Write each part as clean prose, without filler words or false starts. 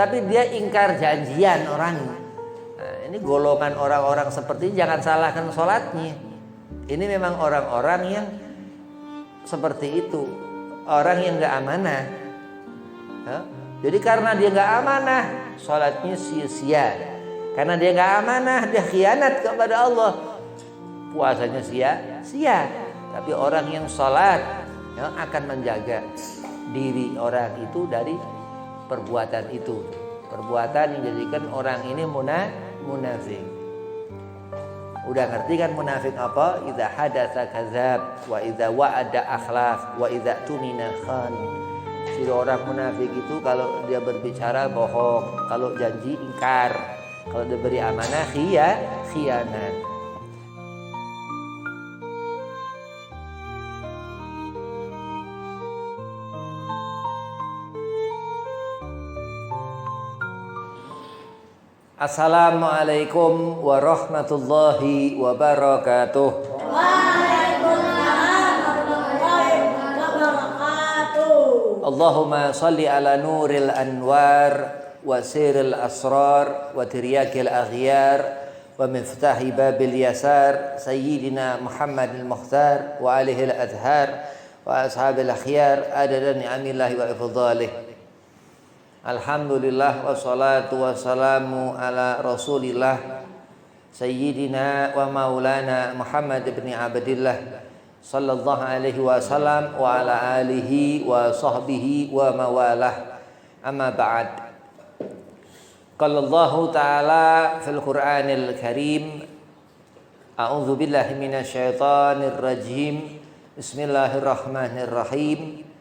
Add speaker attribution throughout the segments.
Speaker 1: tapi dia ingkar janjian orangnya. Nah, ini golongan orang-orang seperti ini jangan salahkan sholatnya. Ini memang orang-orang yang seperti itu, orang yang nggak amanah. Ya? Jadi karena dia nggak amanah, sholatnya sia-sia. Karena dia nggak amanah, dia khianat kepada Allah, puasanya sia-sia. Tapi orang yang sholat ya, akan menjaga diri orang itu dari perbuatan itu, perbuatan yang menjadikan orang ini munafik. Udah ngerti kan munafik apa? Idza hadatsa kadzab wa idza wa'ada akhlaf wa idza tumina khan. Si orang munafik itu kalau dia berbicara bohong, kalau janji ingkar, kalau diberi amanah khianat. Assalamualaikum warahmatullahi wabarakatuh.
Speaker 2: Waalaikumsalam warahmatullahi wabarakatuh.
Speaker 1: Allahumma salli ala nuril anwar wa siril asrar wa tiryakil aghyar wa miftahi babil yasar sayyidina Muhammadil Mukhtar wa alihil adhar wa ashabil akhyar adada ni'amillahi wa ifdhalih. Alhamdulillah wassalatu wassalamu ala rasulillah sayyidina wa maulana Muhammad ibn Abdillah sallallahu alaihi wasallam wa ala alihi wa sahbihi wa mawalah. Amma ba'd. Qala Allah ta'ala fil Qur'anil Karim, a'udzu billahi minasyaitonir rajim. Bismillahirrahmanirrahim.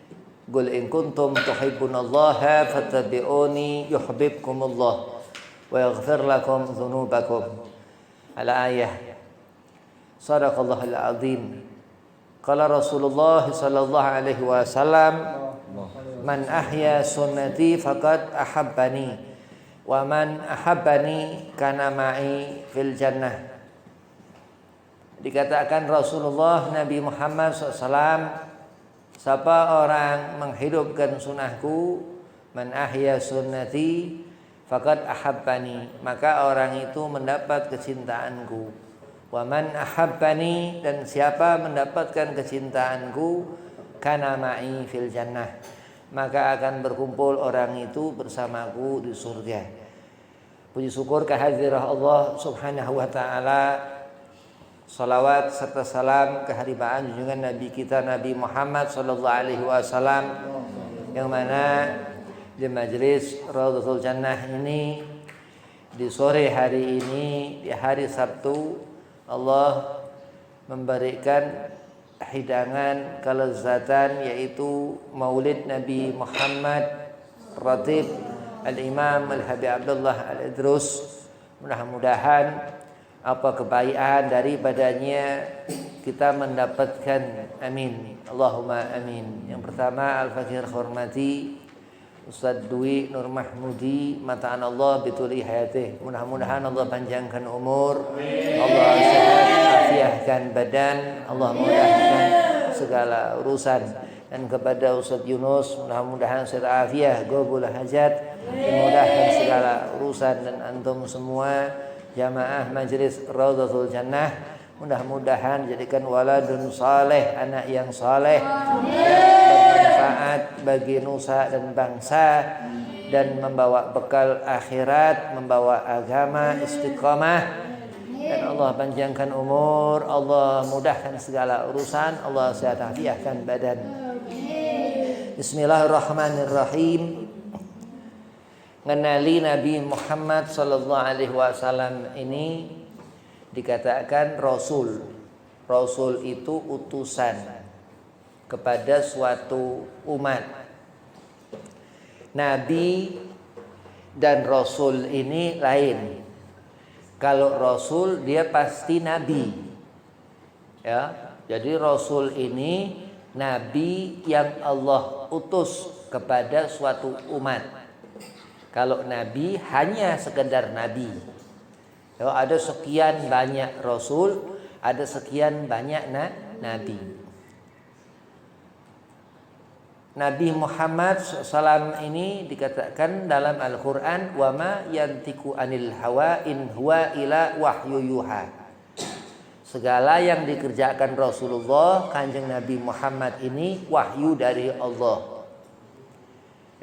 Speaker 1: Qul in kuntum tuhibbunallaha fattabi'uni yuhibbukumullah wa yaghfir lakum dzunubakum. Al-ayah. Shadaqallahul azim. Qala Rasulullah sallallahu alaihi wasallam, man ahya sunnati faqad ahabbani wa man ahabbani kana ma'i fil jannah. Dikatakan Rasulullah Nabi Muhammad SAW, siapa orang menghidupkan sunnahku, man ahya sunnati faqad ahabbani, maka orang itu mendapat kecintaanku. Wa man ahabbani, dan siapa mendapatkan kecintaanku, kana ma'i fil jannah, maka akan berkumpul orang itu bersamaku di surga. Puji syukur kehadirat Allah Subhanahu wa taala. Salawat serta salam kehadiran junjungan Nabi kita Nabi Muhammad sallallahu alaihi wasallam, yang mana di majelis Raudhatul Jannah ini di sore hari ini, di hari Sabtu, Allah memberikan hidangan kelezatan, yaitu Maulid Nabi Muhammad Ratib Al-Imam Al-Habib Abdullah Al-Idrus. Mudah-mudahan apa kebaikan daripadanya kita mendapatkan, amin, Allahumma amin. Yang pertama, Al-Fakir hormati Ustaz Dwi Nur Mahmudi, mataan Allah bituli hayatih, mudah-mudahan Allah panjangkan umur, Allah sehat afiahkan badan, Allah mudahkan segala urusan. Dan kepada Ustaz Yunus, mudah-mudahan sehat afiah, qabul hajat, dimudahkan segala urusan. Dan antum semua jamaah majelis Raudhatul Jannah, mudah-mudahan jadikan waladun saleh, anak yang saleh, bermanfaat bagi nusa dan bangsa, dan membawa bekal akhirat, membawa agama istiqamah. Dan Allah panjangkan umur, Allah mudahkan segala urusan, Allah sehat afiahkan badan. Bismillahirrahmanirrahim. Mengenali Nabi Muhammad sallallahu alaihi wasallam ini dikatakan Rasul. Rasul itu utusan kepada suatu umat. Nabi dan Rasul ini lain. Kalau Rasul dia pasti Nabi, ya. Jadi Rasul ini Nabi yang Allah utus kepada suatu umat. Kalau Nabi hanya sekedar Nabi. Ya, ada sekian banyak Rasul, ada sekian banyak Nabi. Nabi Muhammad SAW ini dikatakan dalam Al-Quran, wa ma yantiku anil hawa in huwa ila wahyu yuha. Segala yang dikerjakan Rasulullah Kanjeng Nabi Muhammad ini wahyu dari Allah.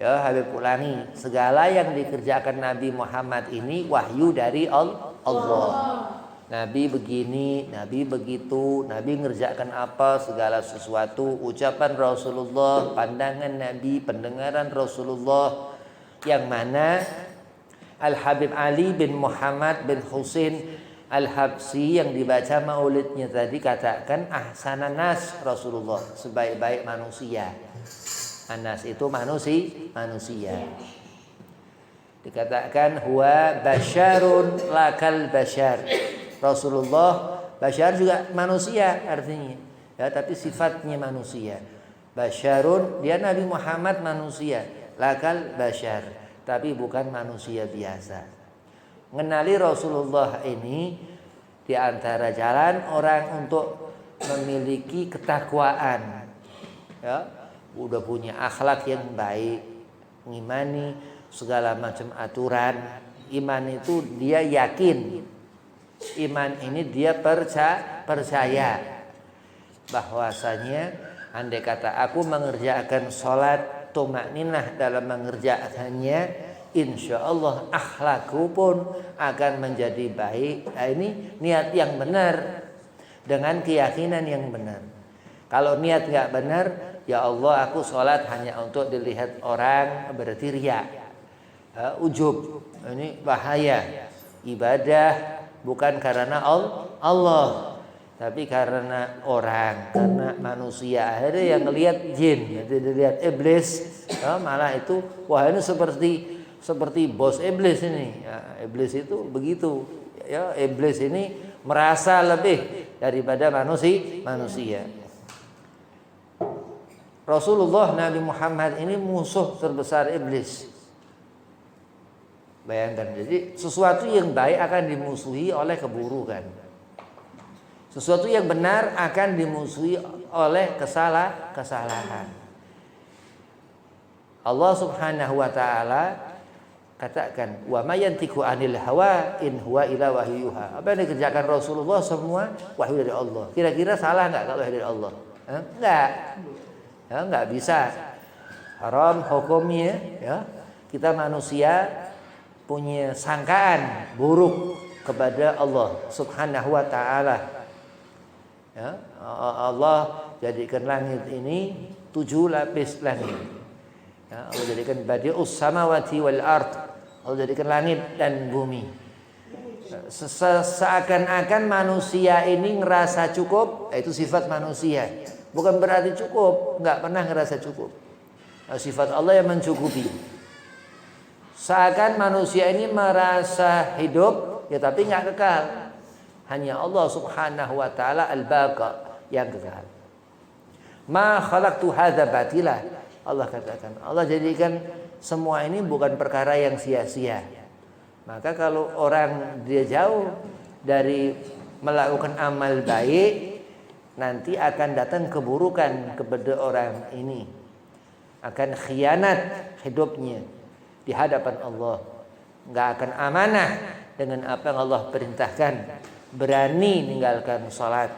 Speaker 1: Ya, Habib ulangi, segala yang dikerjakan Nabi Muhammad ini wahyu dari Allah. Nabi begini, Nabi begitu, Nabi ngerjakan apa, segala sesuatu, ucapan Rasulullah, pandangan Nabi, pendengaran Rasulullah, yang mana Al-Habib Ali bin Muhammad bin Husain Al-Habsyi yang dibaca maulidnya tadi katakan ahsanan nas Rasulullah, sebaik-baik manusia. Anas itu manusia. Dikatakan huwa basyarun lakal basyar. Rasulullah basyar juga manusia artinya. Ya, tapi sifatnya manusia. Basyarun, dia Nabi Muhammad manusia, lakal basyar, tapi bukan manusia biasa. Mengenali Rasulullah ini di antara jalan orang untuk memiliki ketakwaan. Ya, udah punya akhlak yang baik, mengimani segala macam aturan. Iman itu dia yakin. Iman ini dia percaya bahwasanya andai kata aku mengerjakan sholat tumakninah dalam mengerjakannya, insya Allah akhlakku pun akan menjadi baik. Nah, ini niat yang benar dengan keyakinan yang benar. Kalau niat nggak benar, ya Allah aku sholat hanya untuk dilihat orang, berarti riya, ujub. Ini bahaya. Ibadah bukan karena Allah, tapi karena orang, karena manusia. Akhirnya yang ngelihat jin, jadi lihat iblis, malah itu wah ini seperti bos iblis ini. Ya, iblis itu begitu. Ya, iblis ini merasa lebih daripada manusia. Rasulullah Nabi Muhammad ini musuh terbesar iblis. Bayangkan, jadi sesuatu yang baik akan dimusuhi oleh keburukan. Sesuatu yang benar akan dimusuhi oleh kesalahan. Allah Subhanahu wa taala katakan, wa may yantiqu anil hawa in huwa ila wahyuha. Apa yang dikerjakan Rasulullah semua wahyu dari Allah. Kira-kira salah enggak kalau wahyu dari Allah? Enggak. Ya, enggak bisa. Haram hukumnya, ya. Kita manusia punya sangkaan buruk kepada Allah Subhanahu wa taala. Ya, Allah jadikan langit ini 7 lapis langit. Ya, Allah jadikan badi'us samawati wal ard. Allah jadikan langit dan bumi. Seakan-akan manusia ini ngerasa cukup, itu sifat manusia. Bukan berarti cukup, enggak pernah ngerasa cukup. Sifat Allah yang mencukupi. Seakan manusia ini merasa hidup, ya tapi nggak kekal. Hanya Allah Subhanahu wa taala al-baqa yang kekal. Ma khalaqtu hadza batila. Allah katakan, Allah jadikan semua ini bukan perkara yang sia-sia. Maka kalau orang dia jauh dari melakukan amal baik, nanti akan datang keburukan kepada orang ini. Akan khianat hidupnya di hadapan Allah, nggak akan amanah dengan apa yang Allah perintahkan, berani meninggalkan sholat,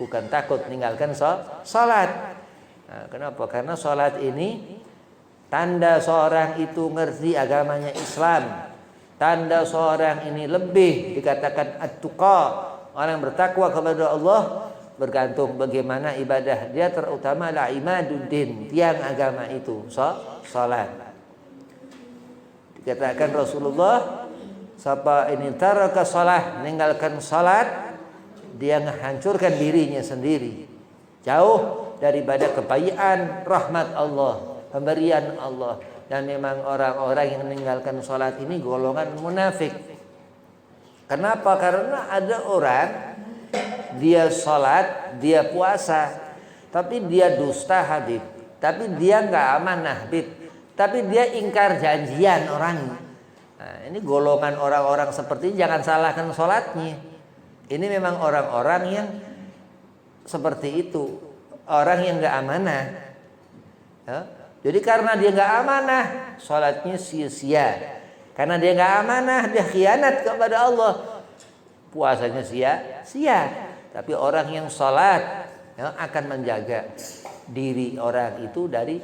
Speaker 1: bukan takut meninggalkan sholat. Nah, kenapa? Karena sholat ini tanda seorang itu ngerti agamanya Islam, tanda seorang ini lebih dikatakan at-tuqa, orang yang bertakwa kepada Allah, bergantung bagaimana ibadah dia, terutama la imaduddin, tiang agama itu sholat. Dikatakan Rasulullah, siapa ini taraka salah, meninggalkan salat, dia menghancurkan dirinya sendiri, jauh daripada kebaikan rahmat Allah, pemberian Allah. Dan memang orang-orang yang meninggalkan salat ini golongan munafik. Kenapa? Karena ada orang dia salat, dia puasa, tapi dia dusta Habib, tapi dia nggak amanah Habib, tapi dia ingkar janjian orang. Nah, ini golongan orang-orang seperti ini jangan salahkan sholatnya. Ini memang orang-orang yang seperti itu, orang yang nggak amanah. Ya, Jadi karena dia nggak amanah, sholatnya sia-sia. Karena dia nggak amanah, dia khianat kepada Allah, puasanya sia-sia. Tapi orang yang sholat ya, akan menjaga diri orang itu dari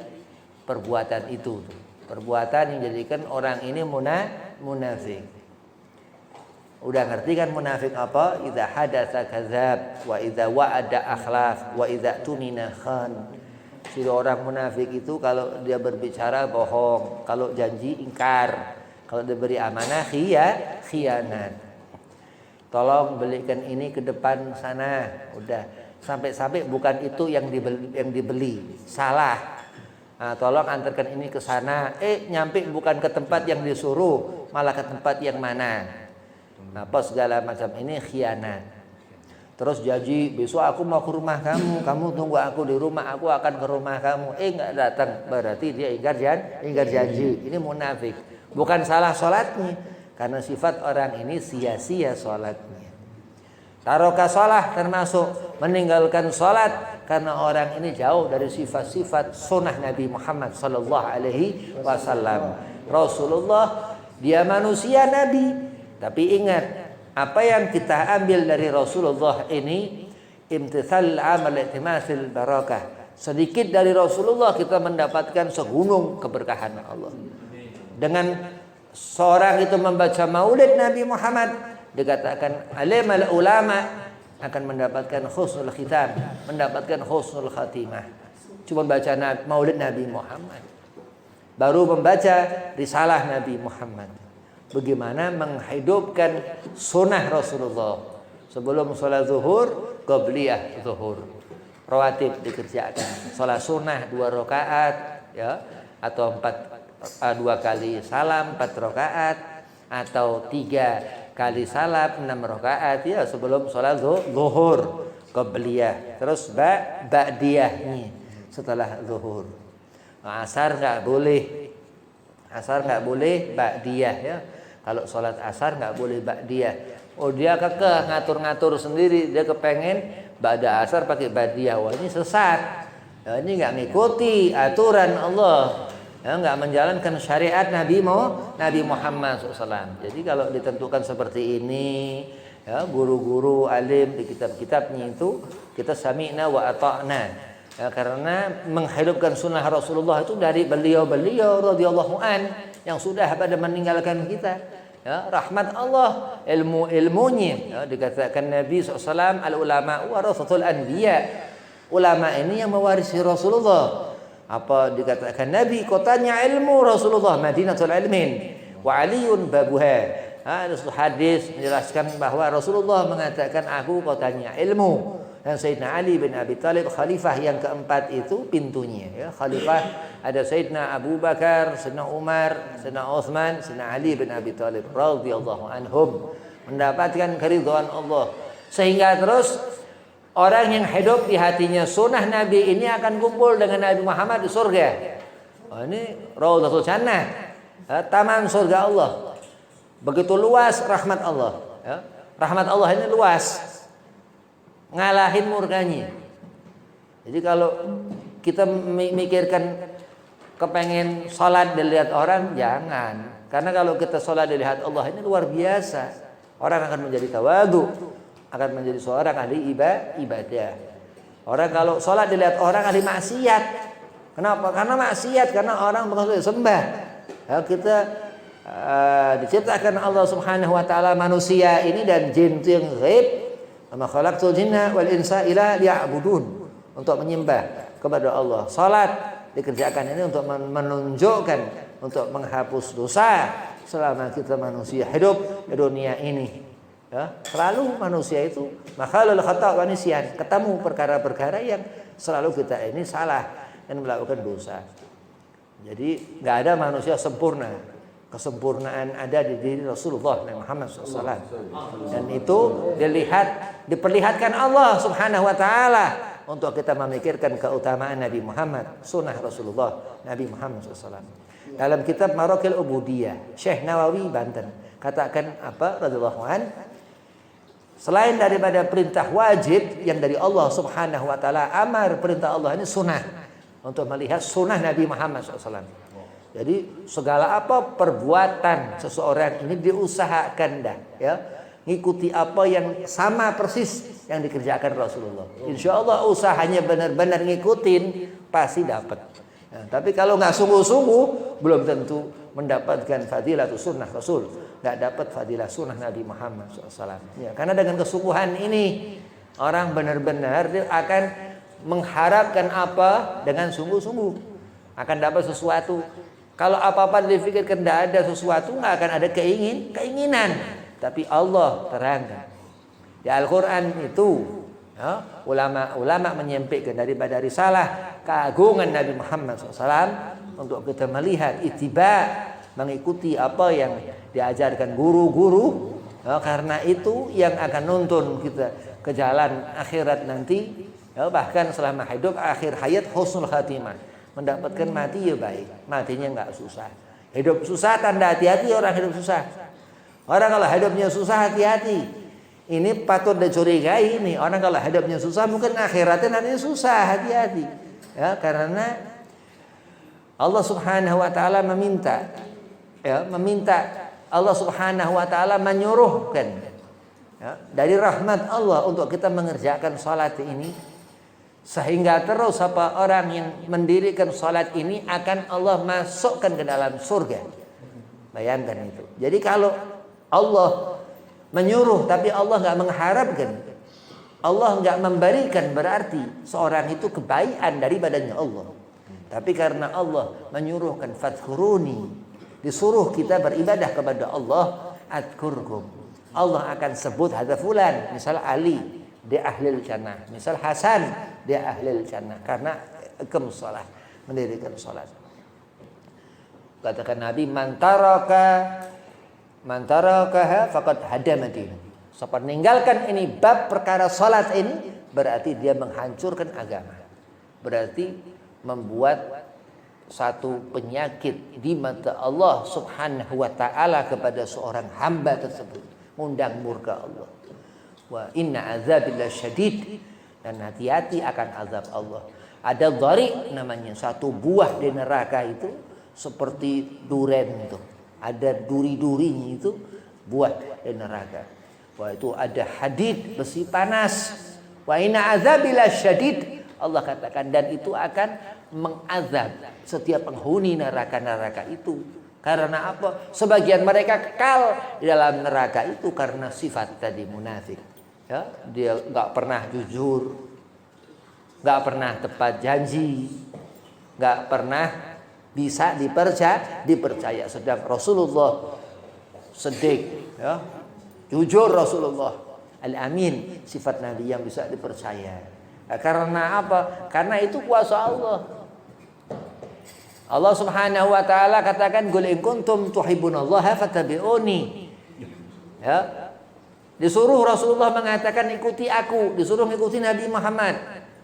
Speaker 1: perbuatan itu. Perbuatan yang jadikan orang ini munafik. Udah ngerti kan munafik apa? Idza hadatsa kadzab wa idza wa'ada akhlaf wa idza tumina khan. Si orang munafik itu kalau dia berbicara bohong, kalau janji ingkar, kalau diberi amanah khianat. Tolong belikan ini ke depan sana. Udah sampai bukan itu yang dibeli. Salah. Nah, tolong antarkan ini ke sana. Nyampe bukan ke tempat yang disuruh, malah ke tempat yang mana. Nah, apa segala macam ini khianat. Terus janji besok aku mau ke rumah kamu tunggu aku di rumah, aku akan ke rumah kamu. Nggak datang, berarti dia ingkar janji. Ini munafik. Bukan salah sholatnya, karena sifat orang ini sia-sia sholatnya. Taroka sholat termasuk meninggalkan sholat karena orang ini jauh dari sifat-sifat sunnah Nabi Muhammad Sallallahu Alaihi Wasallam. Rasulullah dia manusia Nabi, tapi ingat apa yang kita ambil dari Rasulullah ini imtithal amal i'timasil barakah. Sedikit dari Rasulullah kita mendapatkan segunung keberkahan Allah. Dengan seorang itu membaca maulid Nabi Muhammad, dikatakan alimal ulama akan mendapatkan husnul khitam, mendapatkan husnul khatimah. Cuma baca maulid Nabi Muhammad, baru membaca risalah Nabi Muhammad. Bagaimana menghidupkan sunnah Rasulullah. Sebelum sholat zuhur, qabliyah zuhur, rawatib dikerjakan. Sholat sunnah 2 rakaat ya, atau 2 kali salam 4 rakaat, atau 3 kali salam 6 rakaat ya sebelum sholat zuhur, qabliyah. Terus ba'diyahnya setelah zuhur. Asar nggak boleh ba'diyah ya. Kalau sholat asar nggak boleh ba'diyah. Oh dia kekeh ngatur-ngatur sendiri, dia kepengen ba'da asar pakai ba'diyah. Wah ini sesat. Ya, ini nggak ngikuti aturan Allah. Ya, nggak menjalankan syariat Nabi Muhammad SAW. Jadi kalau ditentukan seperti ini, ya, guru-guru alim di kitab-kitabnya itu kita sami'na wa ata'na. Ya, karena menghidupkan sunnah Rasulullah itu dari beliau-beliau radhiyallahu an yang sudah pada meninggalkan kita. Ya, rahmat Allah, ilmunya. Ya, dikatakan Nabi SAW, al ulama warasatul anbiya. Ulama ini yang mewarisi Rasulullah. Apa dikatakan Nabi kotanya ilmu Rasulullah, Madinatul Ilmin, wa Aliun babuha. Ada hadis menjelaskan bahwa Rasulullah mengatakan aku kotanya ilmu. Dan Sayyidina Ali bin Abi Thalib khalifah yang keempat itu pintunya ya. Khalifah ada Sayyidina Abu Bakar, Sayyidina Umar, Sayyidina Utsman, Sayyidina Ali bin Abi Thalib radhiyallahu anhum mendapatkan keridhaan Allah. Sehingga terus orang yang hidup di hatinya sunnah Nabi ini akan kumpul dengan Nabi Muhammad di surga. Oh, ini Raudhatul Jannah, taman surga Allah. Begitu luas rahmat Allah ya. Rahmat Allah ini luas, ngalahin murkanya. Jadi kalau kita mikirkan kepengen sholat dilihat orang, jangan. Karena kalau kita sholat dilihat Allah ini luar biasa. Orang akan menjadi tawadu, akan menjadi seorang ahli ibadah. Orang kalau sholat dilihat orang ahli maksiat. Kenapa? Karena maksiat, karena orang mengaku sembah. Ya, kita diciptakan Allah Subhanahu wa taala manusia ini dan jin itu yang ghaib. Ama khalaqtul jinna wal insa illa liya'budun, untuk menyembah kepada Allah. Salat dikerjakan ini untuk menunjukkan, untuk menghapus dosa selama kita manusia hidup di dunia ini. Ya, selalu manusia itu makhalul khata' wa nisyan, ketemu perkara-perkara yang selalu kita ini salah dan melakukan dosa. Jadi nggak ada manusia sempurna. Kesempurnaan ada di diri Rasulullah Muhammad SAW. Dan itu diperlihatkan Allah Subhanahu wa taala untuk kita memikirkan keutamaan Nabi Muhammad, sunnah Rasulullah Nabi Muhammad SAW. Dalam kitab Maraqil Ubudiyah, Syekh Nawawi Banten katakan apa radhiyallahu an, selain daripada perintah wajib yang dari Allah Subhanahu wa taala, amar perintah Allah ini sunnah. untuk melihat sunnah Nabi Muhammad SAW. Jadi segala apa perbuatan seseorang ini diusahakan dah, ya, ngikuti apa yang sama persis yang dikerjakan Rasulullah. Insya Allah usahanya benar-benar ngikutin pasti dapat. Nah, tapi kalau nggak sungguh-sungguh belum tentu mendapatkan fadilah sunnah Rasul, nggak dapat fadilah sunnah Nabi Muhammad SAW. Ya, karena dengan kesungguhan ini orang benar-benar dia akan mengharapkan apa dengan sungguh-sungguh akan dapat sesuatu. Kalau apa-apa dipikirkan tidak ada sesuatu, nggak akan ada keinginan. Tapi Allah terangkan di Al-Quran itu, ya, ulama menyampaikan daripada risalah keagungan Nabi Muhammad SAW untuk kita melihat ittiba, mengikuti apa yang diajarkan guru-guru, ya, karena itu yang akan nuntun kita ke jalan akhirat nanti, ya, bahkan selama hidup akhir hayat husnul khatimah, mendapatkan mati ya baik, matinya nggak susah. Hidup susah tanda hati-hati orang hidup susah. Orang kalau hidupnya susah hati-hati. Ini patut dicurigai ini. Orang kalau hidupnya susah mungkin akhiratnya nanti susah, hati-hati. Ya, karena Allah Subhanahu wa taala meminta, ya, Allah Subhanahu wa taala menyuruhkan, ya, dari rahmat Allah untuk kita mengerjakan salat ini, sehingga terus apa orang yang mendirikan salat ini akan Allah masukkan ke dalam surga. Bayangkan itu. Jadi kalau Allah menyuruh tapi Allah nggak mengharapkan, Allah nggak memberikan, berarti seorang itu kebaikan dari badannya Allah. Tapi karena Allah menyuruhkan fadhkuruni, disuruh kita beribadah kepada Allah, adkurkum, Allah akan sebut hadza fulan, misal Ali dia ahlil jannah, misal Hasan dia ahlil jannah karena iqam shalah, mendirikan salat. Katakan Nabi, mantarakaha faqad hadamatin. Siapa meninggalkan ini bab perkara salat ini, berarti dia menghancurkan agama. Berarti membuat satu penyakit di mata Allah Subhanahu wa taala kepada seorang hamba tersebut, mengundang murka Allah. Wa inna azabillah syadid, dan hati-hati akan azab Allah. Ada dhari namanya, satu buah di neraka itu seperti duren itu. Ada duri-durinya itu buah di neraka. Wah, itu ada hadid, besi panas. Wa inna azabillah syadid, Allah katakan, dan itu akan mengazab setiap penghuni neraka-neraka itu. Karena apa? Sebagian mereka kekal di dalam neraka itu karena sifat tadi munafik. Ya, dia nggak pernah jujur, nggak pernah tepat janji, nggak pernah bisa dipercaya. Sedang Rasulullah Siddiq, ya, jujur Rasulullah, Al-Amin, sifat Nabi yang bisa dipercaya. Nah, karena apa? Karena itu kuasa Allah. Allah Subhanahu wa taala katakan, qul in kuntum tuhibbunallaha fattabi'uni. Ya. Disuruh Rasulullah mengatakan ikuti aku, disuruh ikuti Nabi Muhammad.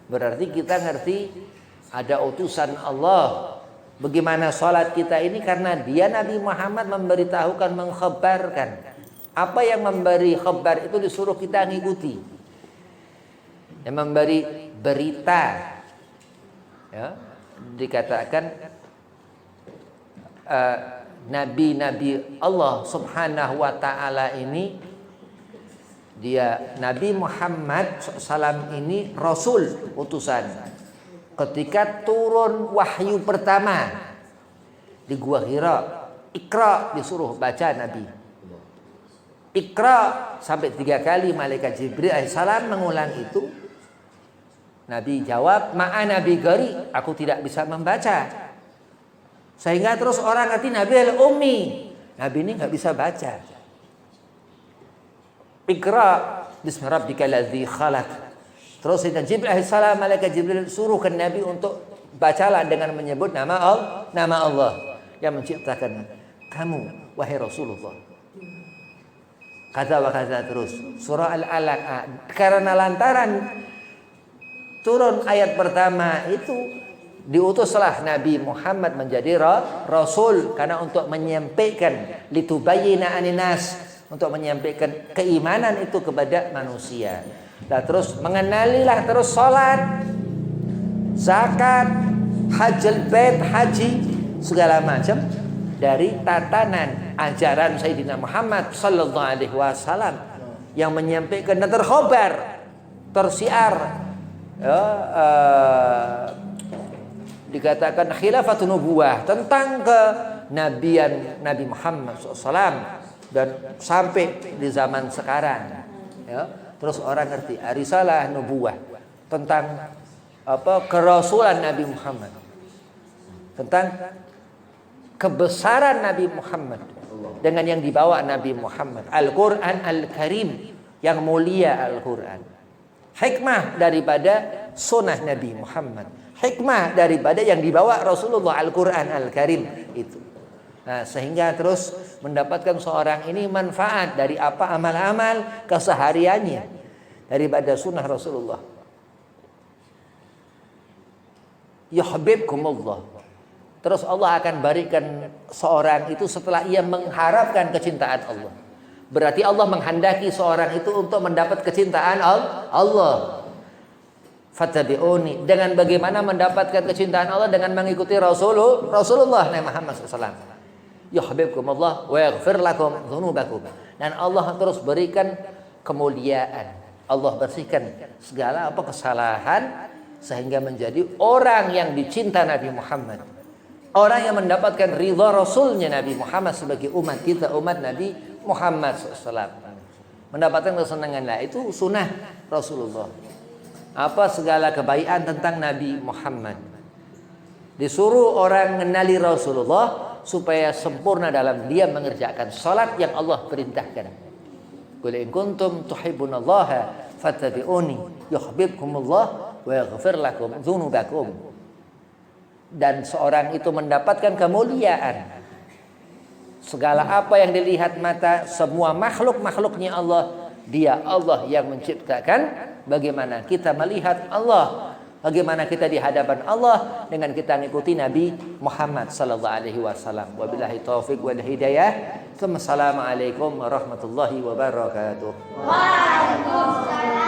Speaker 1: Berarti kita ngerti ada utusan Allah. Bagaimana salat kita ini karena dia Nabi Muhammad memberitahukan, mengkhabarkan. Apa yang memberi khabar itu disuruh kita ngikuti. Yang memberi berita, ya, dikatakan nabi-nabi Allah Subhanahu wa taala ini, dia Nabi Muhammad SAW ini Rasul, utusan. Ketika turun wahyu pertama di Gua Hira, Iqra, disuruh baca Nabi. Iqra sampai 3 kali malaikat Jibril alaihissalam mengulang itu. Nabi jawab, ma'ana bi qari, aku tidak bisa membaca. Sehingga terus orang ngerti Nabi al-ummi, Nabi ini nggak bisa baca. Iqra bismi rabbikal ladzi khalaq. Terus Jibril alaihissalam, malaikat Jibril suruhkan Nabi untuk bacalah dengan menyebut nama Allah yang menciptakan kamu, wahai Rasulullah. Kata wa kata terus. Surah Al-Alaq. Karena lantaran turun ayat pertama itu, diutuslah Nabi Muhammad menjadi Rasul karena untuk menyampaikan litubayyina aninnas, untuk menyampaikan keimanan itu kepada manusia. Nah, terus mengenalilah terus salat, zakat, Hajjal bait, haji segala macam dari tatanan ajaran Sayyidina Muhammad sallallahu alaihi wasallam yang menyampaikan dan terkhabar, tersiar, ya, dikatakan khilafatun nubuwah, tentang kenabian Nabi Muhammad SAW, dan sampai di zaman sekarang, ya, terus orang ngerti risalah nubuwah tentang kerasulan Nabi Muhammad, tentang kebesaran Nabi Muhammad dengan yang dibawa Nabi Muhammad, Al-Quran Al-Karim, yang mulia Al-Quran, hikmah daripada sunnah Nabi Muhammad, hikmah daripada yang dibawa Rasulullah, Al-Quran Al-Karim itu. Nah, sehingga terus mendapatkan seorang ini manfaat dari apa amal-amal kesehariannya daripada sunnah Rasulullah. Yuhibbukumullah. Terus Allah akan berikan seorang itu setelah ia mengharapkan kecintaan Allah. Berarti Allah menghendaki seorang itu untuk mendapat kecintaan Allah. Fattabi'uni. Dengan bagaimana mendapatkan kecintaan Allah? Dengan mengikuti Rasulullah Nabi Muhammad SAW. Yuhibbukumullah wa yaghfir lakum dzunubakum. Dan Allah terus berikan kemuliaan. Allah bersihkan segala kesalahan sehingga menjadi orang yang dicinta Nabi Muhammad. Orang yang mendapatkan ridha Rasulnya Nabi Muhammad sebagai umat kita, umat Nabi Muhammad SAW. Mendapatkan kesenangan. Nah, itu sunnah Rasulullah. Apa segala kebaikan tentang Nabi Muhammad. Disuruh orang mengenali Rasulullah supaya sempurna dalam dia mengerjakan salat yang Allah perintahkan. Qul in kuntum tuhibbunallaha fattabi'uni yuhibbukumullah wa yaghfir lakum dzunubakum. Dan seorang itu mendapatkan kemuliaan. Segala apa yang dilihat mata, semua makhluk-makhluknya Allah, dia Allah yang menciptakan. Bagaimana kita melihat Allah, bagaimana kita di hadapan Allah dengan kita mengikuti Nabi Muhammad sallallahu alaihi wasallam. Wabillahi taufik wal hidayah. Assalamualaikum warahmatullahi wabarakatuh.
Speaker 2: Waalaikumsalam.